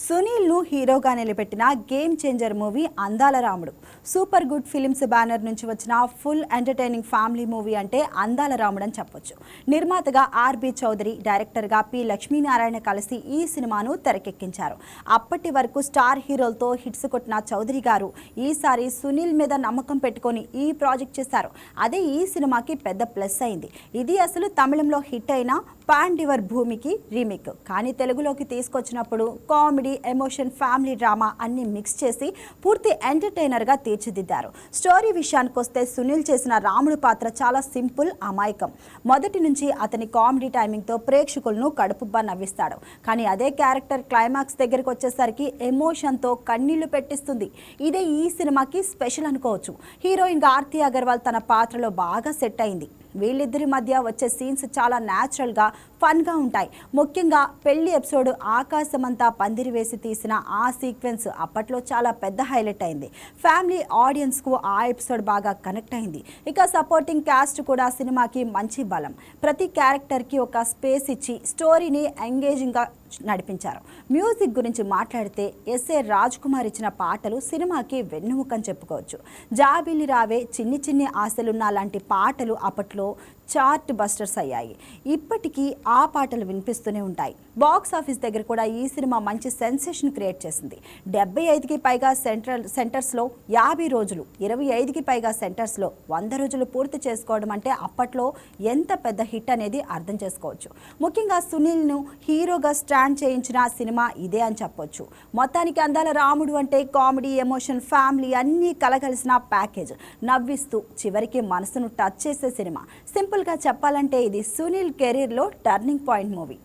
సునీల్ను హీరోగా నిలబెట్టిన game changer movie అందాల రాముడు. సూపర్ గుడ్ ఫిలిమ్స్ బ్యానర్ నుంచి వచ్చిన ఫుల్ ఎంటర్టైనింగ్ ఫ్యామిలీ మూవీ అంటే అందాల రాముడు అని చెప్పొచ్చు. నిర్మాతగా ఆర్బి చౌదరి, డైరెక్టర్గా పి లక్ష్మీనారాయణ కలిసి ఈ సినిమాను తెరకెక్కించారు. అప్పటి వరకు స్టార్ హీరోలతో హిట్స్ కొట్టిన చౌదరి గారు ఈసారి సునీల్ మీద నమ్మకం పెట్టుకొని ఈ ప్రాజెక్ట్ చేశారు. అదే ఈ సినిమాకి పెద్ద ప్లస్ అయింది. ఇది అసలు తమిళంలో హిట్ అయిన పాండివర్ భూమికి రీమేక్, కానీ తెలుగులోకి తీసుకొచ్చినప్పుడు కామెడీ, ఎమోషన్, ఫ్యామిలీ డ్రామా అన్ని మిక్స్ చేసి పూర్తి ఎంటర్టైనర్గా తీర్చిదిద్దారు. స్టోరీ విషయానికి వస్తే సునీల్ చేసిన రాముడు పాత్ర చాలా సింపుల్, అమాయకం. మొదటి నుంచి అతని కామెడీ టైమింగ్తో ప్రేక్షకులను కడుపుబ్బా నవ్విస్తాడు. కానీ అదే క్యారెక్టర్ క్లైమాక్స్ దగ్గరికి వచ్చేసరికి ఎమోషన్తో కన్నీళ్లు పెట్టిస్తుంది. ఇదే ఈ సినిమాకి స్పెషల్ అనుకోవచ్చు. హీరోయిన్ ఆర్తి అగర్వాల్ తన పాత్రలో బాగా సెట్ అయింది. వీళ్ళిద్దరి మధ్య వచ్చే సీన్స్ చాలా న్యాచురల్గా, ఫన్గా ఉంటాయి. ముఖ్యంగా పెళ్లి ఎపిసోడ్ ఆకాశమంతా పందిరి వేసి తీసిన ఆ సీక్వెన్స్ అప్పట్లో చాలా పెద్ద హైలైట్ అయింది. ఫ్యామిలీ ఆడియన్స్కు ఆ ఎపిసోడ్ బాగా కనెక్ట్ అయింది. ఇక సపోర్టింగ్ క్యాస్ట్ కూడా సినిమాకి మంచి బలం. ప్రతి క్యారెక్టర్కి ఒక స్పేస్ ఇచ్చి స్టోరీని ఎంగేజింగ్గా నడిపించారు. మ్యూజిక్ గురించి మాట్లాడితే ఎస్ఏ రాజ్ కుమార్ ఇచ్చిన పాటలు సినిమాకి వెన్నుముకని చెప్పుకోవచ్చు. జాబిలి రావే, చిన్ని చిన్ని ఆశలున్న లాంటి పాటలు అప్పట్లో చార్ట్ బస్టర్స్ అయ్యాయి. ఇప్పటికీ ఆ పాటలు వినిపిస్తూనే ఉంటాయి. బాక్స్ ఆఫీస్ దగ్గర కూడా ఈ సినిమా మంచి సెన్సేషన్ క్రియేట్ చేసింది. 75కి పైగా సెంటర్స్లో 50 రోజులు, 25కి పైగా సెంటర్స్లో 100 రోజులు పూర్తి చేసుకోవడం అంటే అప్పట్లో ఎంత పెద్ద హిట్ అనేది అర్థం చేసుకోవచ్చు. ముఖ్యంగా సునీల్ను హీరోగా స్టాండ్ చేయించిన సినిమా ఇదే అని చెప్పొచ్చు. మొత్తానికి అందాల రాముడు అంటే కామెడీ, ఎమోషన్, ఫ్యామిలీ అన్నీ కలగలిసిన ప్యాకేజ్. నవ్విస్తూ చివరికి మనసును టచ్ చేసే సినిమా. సింపుల్గా చెప్పాలంటే ఇది సునీల్ కెరీర్లో టర్నింగ్ పాయింట్ మూవీ.